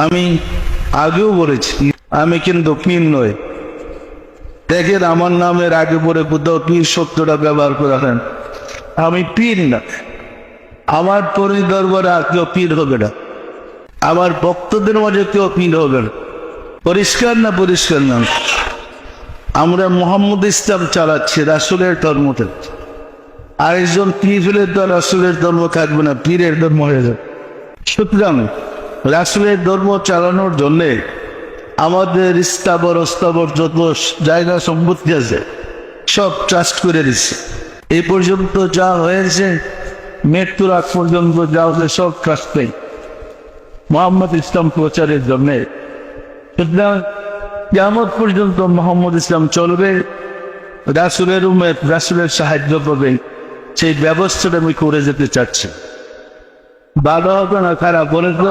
আমি আগেও বলেছি আমি কিন্তু পীর নই। দেখেন আমার নামের আগে পরে কোথাও পীর শব্দটা ব্যবহার করেন। আমি পীর না, আমার পরি দরবারে আর কেউ পীর হবে না, আমার ভক্তদের মাঝে কেউ পীর হবে না। পরিষ্কার না? পরিষ্কার না? আমরা মোহাম্মদ ইসলাম চালাচ্ছি, রাসূলের ধর্মতে। আরেকজন পীর হলে তো রাসূলের ধর্ম থাকবে না, পীরের ধর্ম হয়ে যাবে। সুতরাং রাসূলের ধর্ম চালানোর জন্যে আমাদের স্থাবর অস্থাবর যত জায়গা সম্পত্তি আছে সব ট্রাস্ট করে দিচ্ছে। এই পর্যন্ত যা হয়েছে, মৃত্যুর আগ পর্যন্ত যা হচ্ছে সব ট্রাস্ট পেয়ে মোহাম্মদ ইসলাম প্রচারের জন্যে। সুতরাং কিয়ামত পর্যন্ত মোহাম্মদ ইসলাম চলবে, রাসূলের উম্মত রাসূলের সাহায্য পাবে, সেই ব্যবস্থাটা আমি করে যেতে চাচ্ছি। ভালো হবে না খারাপ বলে তো?